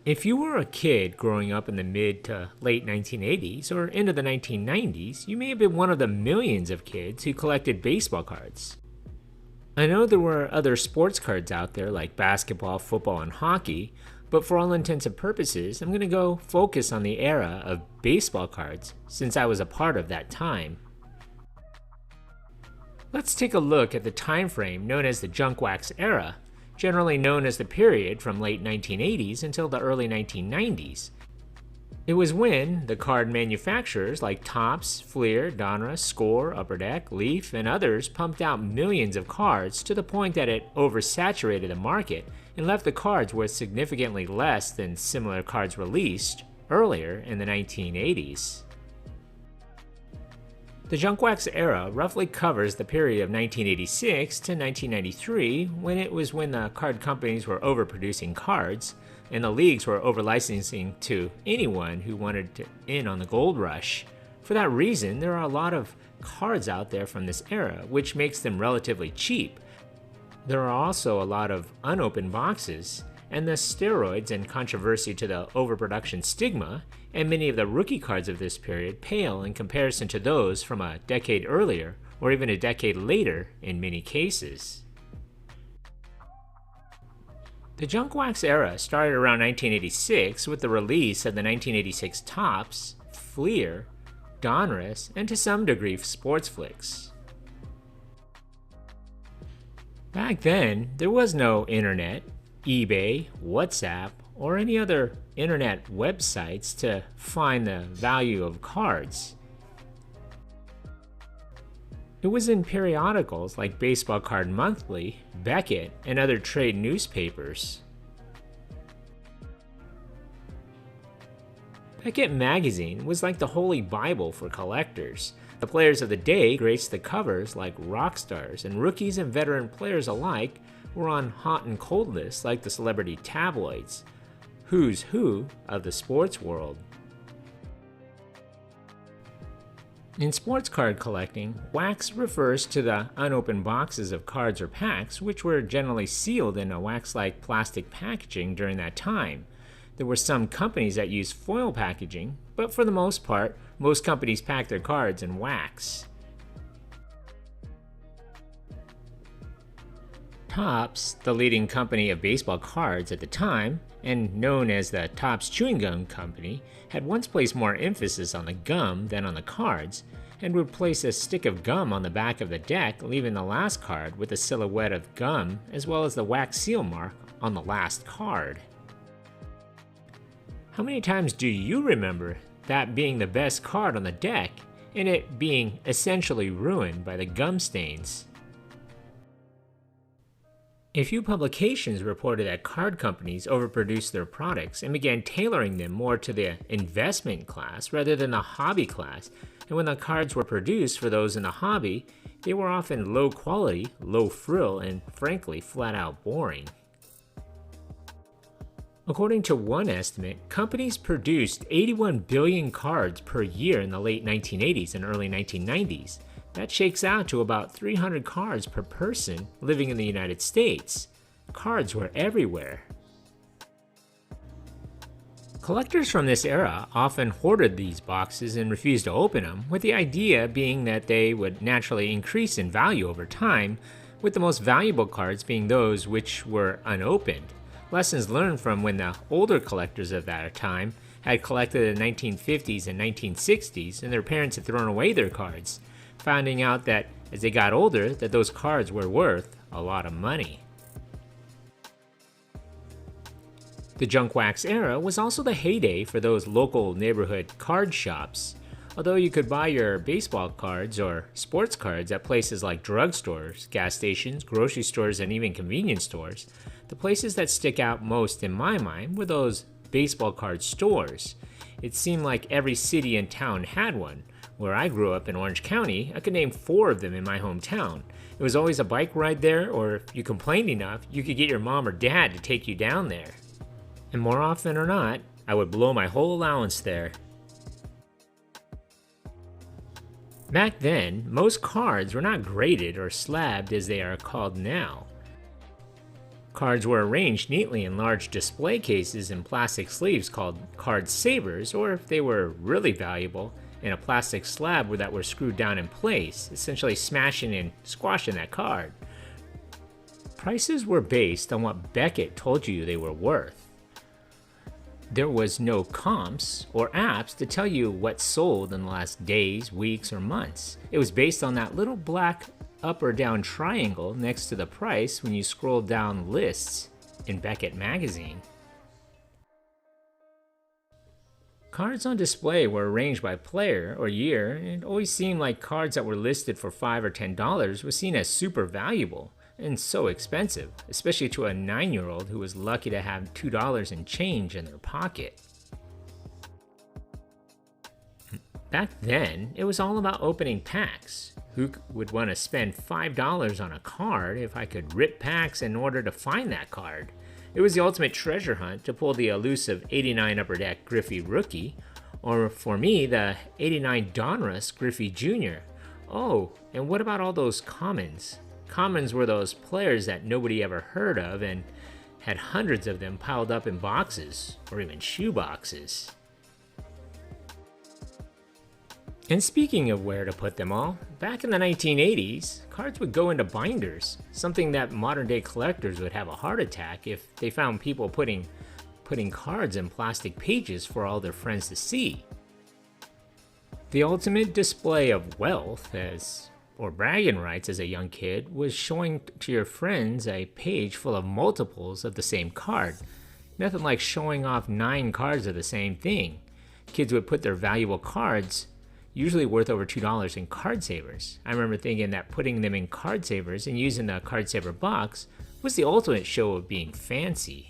If you were a kid growing up in the mid to late 1980s or into the 1990s, you may have been one of the millions of kids who collected baseball cards. I know there were other sports cards out there like basketball, football, and hockey, but for all intents and purposes, I'm going to go focus on the era of baseball cards since I was a part of that time. Let's take a look at the time frame known as the junk wax era, generally known as the period from late 1980s until the early 1990s. It was when the card manufacturers like Topps, Fleer, Donruss, Score, Upper Deck, Leaf, and others pumped out millions of cards to the point that it oversaturated the market and left the cards worth significantly less than similar cards released earlier in the 1980s. The junk wax era roughly covers the period of 1986 to 1993, when the card companies were overproducing cards and the leagues were over-licensing to anyone who wanted in on the gold rush. For that reason, there are a lot of cards out there from this era, which makes them relatively cheap. There are also a lot of unopened boxes, and the steroids and controversy to the overproduction stigma, and many of the rookie cards of this period pale in comparison to those from a decade earlier or even a decade later in many cases. The junk wax era started around 1986 with the release of the 1986 Topps, Fleer, Donruss, and to some degree Sports Flicks. Back then, there was no internet, eBay, WhatsApp, or any other internet websites to find the value of cards. It was in periodicals like Baseball Card Monthly, Beckett, and other trade newspapers. Beckett magazine was like the holy Bible for collectors. The players of the day graced the covers like rock stars, and rookies and veteran players alike were on hot and cold lists like the celebrity tabloids. Who's who of the sports world. In sports card collecting, wax refers to the unopened boxes of cards or packs, which were generally sealed in a wax-like plastic packaging during that time. There were some companies that used foil packaging, but for the most part, most companies packed their cards in wax. Topps, the leading company of baseball cards at the time, and known as the Topps Chewing Gum Company, had once placed more emphasis on the gum than on the cards, and would place a stick of gum on the back of the deck, leaving the last card with a silhouette of gum as well as the wax seal mark on the last card. How many times do you remember that being the best card on the deck and it being essentially ruined by the gum stains? A few publications reported that card companies overproduced their products and began tailoring them more to the investment class rather than the hobby class, and when the cards were produced for those in the hobby, they were often low quality, low frill, and frankly flat out boring. According to one estimate, companies produced 81 billion cards per year in the late 1980s and early 1990s. That shakes out to about 300 cards per person living in the United States. Cards were everywhere. Collectors from this era often hoarded these boxes and refused to open them, with the idea being that they would naturally increase in value over time, with the most valuable cards being those which were unopened. Lessons learned from when the older collectors of that time had collected in the 1950s and 1960s and their parents had thrown away their cards, finding out that as they got older that those cards were worth a lot of money. The junk wax era was also the heyday for those local neighborhood card shops. Although you could buy your baseball cards or sports cards at places like drugstores, gas stations, grocery stores, and even convenience stores, the places that stick out most in my mind were those baseball card stores. It seemed like every city and town had one. Where I grew up in Orange County, I could name 4 of them in my hometown. It was always a bike ride there, or if you complained enough, you could get your mom or dad to take you down there. And more often or not, I would blow my whole allowance there. Back then, most cards were not graded or slabbed as they are called now. Cards were arranged neatly in large display cases in plastic sleeves called card savers, or if they were really valuable, in a plastic slab that were screwed down in place, essentially smashing and squashing that card. Prices were based on what Beckett told you they were worth. There was no comps or apps to tell you what sold in the last days, weeks, or months. It was based on that little black up or down triangle next to the price when you scroll down lists in Beckett magazine. Cards on display were arranged by player or year, and it always seemed like cards that were listed for $5 or $10 were seen as super valuable and so expensive, especially to a 9-year-old who was lucky to have $2 in change in their pocket. Back then, it was all about opening packs. Who would want to spend $5 on a card if I could rip packs in order to find that card? It was the ultimate treasure hunt to pull the elusive 89 Upper Deck Griffey Rookie, or for me, the 89 Donruss Griffey Jr. Oh, and what about all those commons? Commons were those players that nobody ever heard of and had hundreds of them piled up in boxes, or even shoe boxes. And speaking of where to put them all, back in the 1980s, cards would go into binders, something that modern-day collectors would have a heart attack if they found people putting cards in plastic pages for all their friends to see. The ultimate display of wealth, or bragging rights as a young kid, was showing to your friends a page full of multiples of the same card. Nothing like showing off 9 cards of the same thing. Kids would put their valuable cards, usually worth over $2, in card savers. I remember thinking that putting them in card savers and using the card saver box was the ultimate show of being fancy.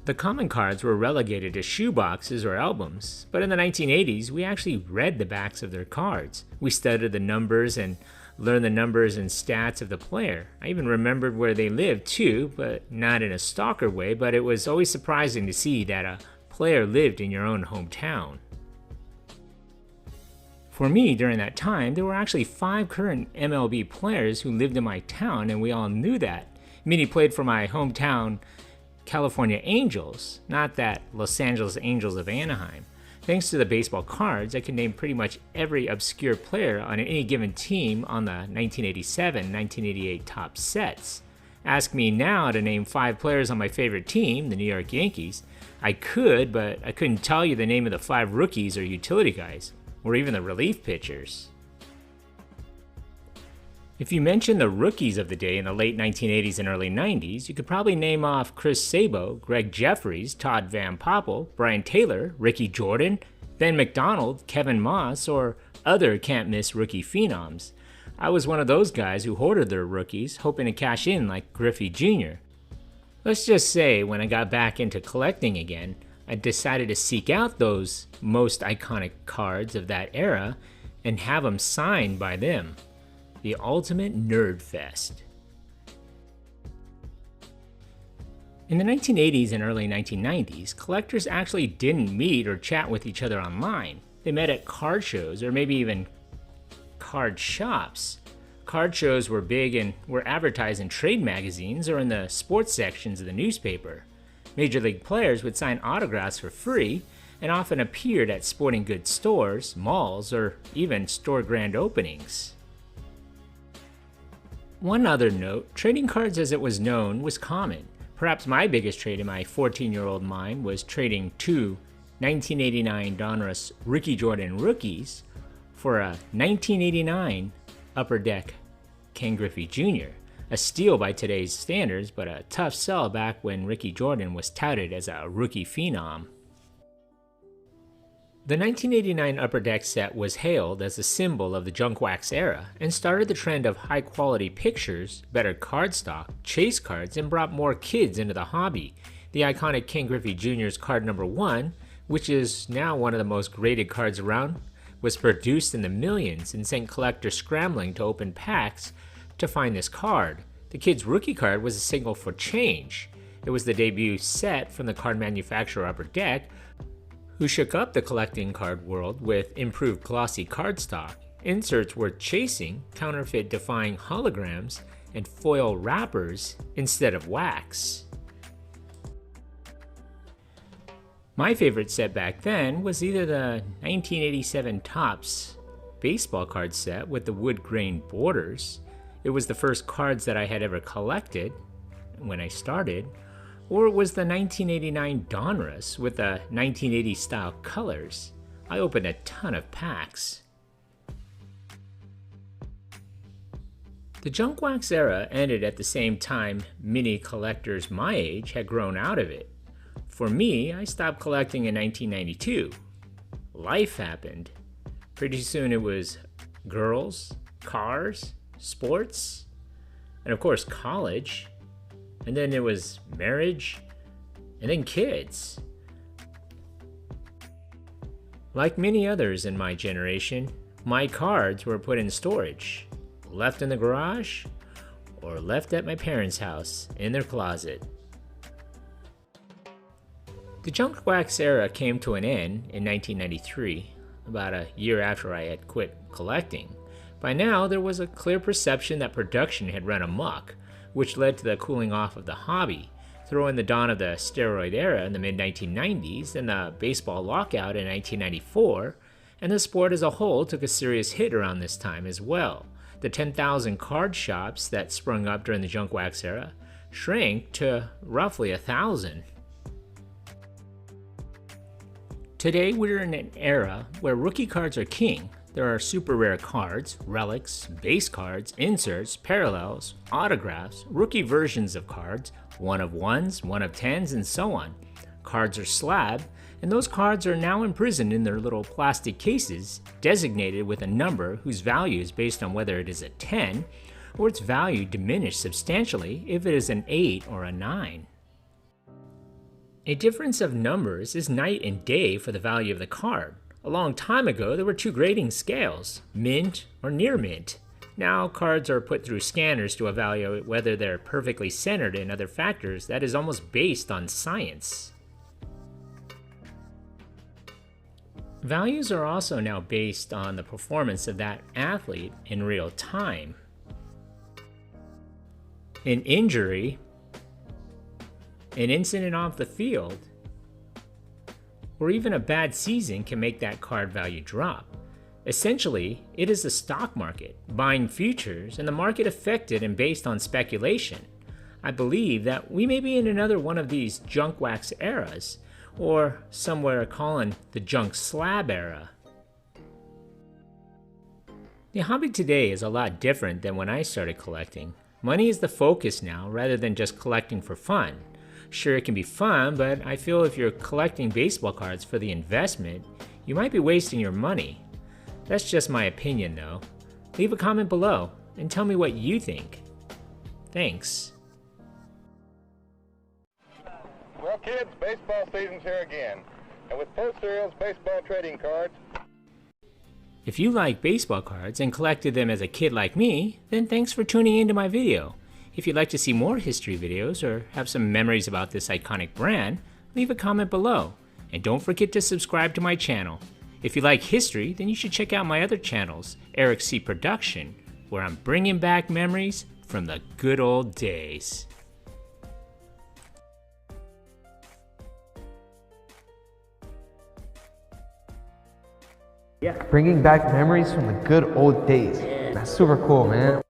The common cards were relegated to shoe boxes or albums, but in the 1980s, we actually read the backs of their cards. We studied the numbers and learned the numbers and stats of the player. I even remembered where they lived too, but not in a stalker way, but it was always surprising to see that a player lived in your own hometown. For me, during that time, there were actually 5 current MLB players who lived in my town, and we all knew that. Many played for my hometown California Angels, not that Los Angeles Angels of Anaheim. Thanks to the baseball cards, I could name pretty much every obscure player on any given team on the 1987-1988 top sets. Ask me now to name 5 players on my favorite team, the New York Yankees. I could, but I couldn't tell you the name of the 5 rookies or utility guys, or even the relief pitchers. If you mention the rookies of the day in the late 1980s and early 90s, you could probably name off Chris Sabo, Greg Jeffries, Todd Van Poppel, Brian Taylor, Ricky Jordan, Ben McDonald, Kevin Moss, or other can't-miss rookie phenoms. I was one of those guys who hoarded their rookies, hoping to cash in like Griffey Jr. Let's just say when I got back into collecting again, I decided to seek out those most iconic cards of that era and have them signed by them. The ultimate nerd fest. In the 1980s and early 1990s, collectors actually didn't meet or chat with each other online. They met at card shows or maybe even card shops. Card shows were big and were advertised in trade magazines or in the sports sections of the newspaper. Major league players would sign autographs for free and often appeared at sporting goods stores, malls, or even store grand openings. One other note, trading cards as it was known was common. Perhaps my biggest trade in my 14-year-old mind was trading 2 1989 Donruss Ricky Jordan rookies for a 1989 Upper Deck Ken Griffey Jr., a steal by today's standards, but a tough sell back when Ricky Jordan was touted as a rookie phenom. The 1989 Upper Deck set was hailed as a symbol of the junk wax era and started the trend of high-quality pictures, better cardstock, chase cards, and brought more kids into the hobby. The iconic Ken Griffey Jr.'s card number 1, which is now one of the most graded cards around, was produced in the millions and sent collectors scrambling to open packs to find this card. The kid's rookie card was a signal for change. It was the debut set from the card manufacturer Upper Deck, who shook up the collecting card world with improved glossy cardstock, inserts worth chasing, counterfeit-defying holograms, and foil wrappers instead of wax. My favorite set back then was either the 1987 Topps baseball card set with the wood grain borders. It was the first cards that I had ever collected when I started, or it was the 1989 Donruss with the 1980 style colors. I opened a ton of packs. The junk wax era ended at the same time many collectors my age had grown out of it. For me, I stopped collecting in 1992. Life happened. Pretty soon it was girls, cars, sports, and of course college. And then it was marriage, and then kids. Like many others in my generation, my cards were put in storage, left in the garage, or left at my parents' house in their closet. The junk wax era came to an end in 1993, about a year after I had quit collecting. By now, there was a clear perception that production had run amok, which led to the cooling off of the hobby. Throw in the dawn of the steroid era in the mid-1990s and the baseball lockout in 1994, and the sport as a whole took a serious hit around this time as well. The 10,000 card shops that sprung up during the junk wax era shrank to roughly 1,000. Today, we're in an era where rookie cards are king. There are super rare cards, relics, base cards, inserts, parallels, autographs, rookie versions of cards, one of ones, one of tens, and so on. Cards are slab, and those cards are now imprisoned in their little plastic cases, designated with a number whose value is based on whether it is a 10, or its value diminished substantially if it is an 8 or a 9. A difference of numbers is night and day for the value of the card. A long time ago, there were two grading scales, mint or near mint. Now, cards are put through scanners to evaluate whether they're perfectly centered and other factors that is almost based on science. Values are also now based on the performance of that athlete in real time. An injury, an incident off the field, or even a bad season can make that card value drop. Essentially, it is the stock market, buying futures, and the market affected and based on speculation. I believe that we may be in another one of these junk wax eras, or somewhere calling the junk slab era. The hobby today is a lot different than when I started collecting. Money is the focus now rather than just collecting for fun. Sure, it can be fun, but I feel if you're collecting baseball cards for the investment, you might be wasting your money. That's just my opinion though. Leave a comment below and tell me what you think. Thanks. Well kids, baseball season's here again. And with Post Cereal's baseball trading cards. If you like baseball cards and collected them as a kid like me, then thanks for tuning into my video. If you'd like to see more history videos or have some memories about this iconic brand, leave a comment below. And don't forget to subscribe to my channel. If you like history, then you should check out my other channels, Eric C. Production, where I'm bringing back memories from the good old days. Bringing back memories from the good old days. That's super cool, man.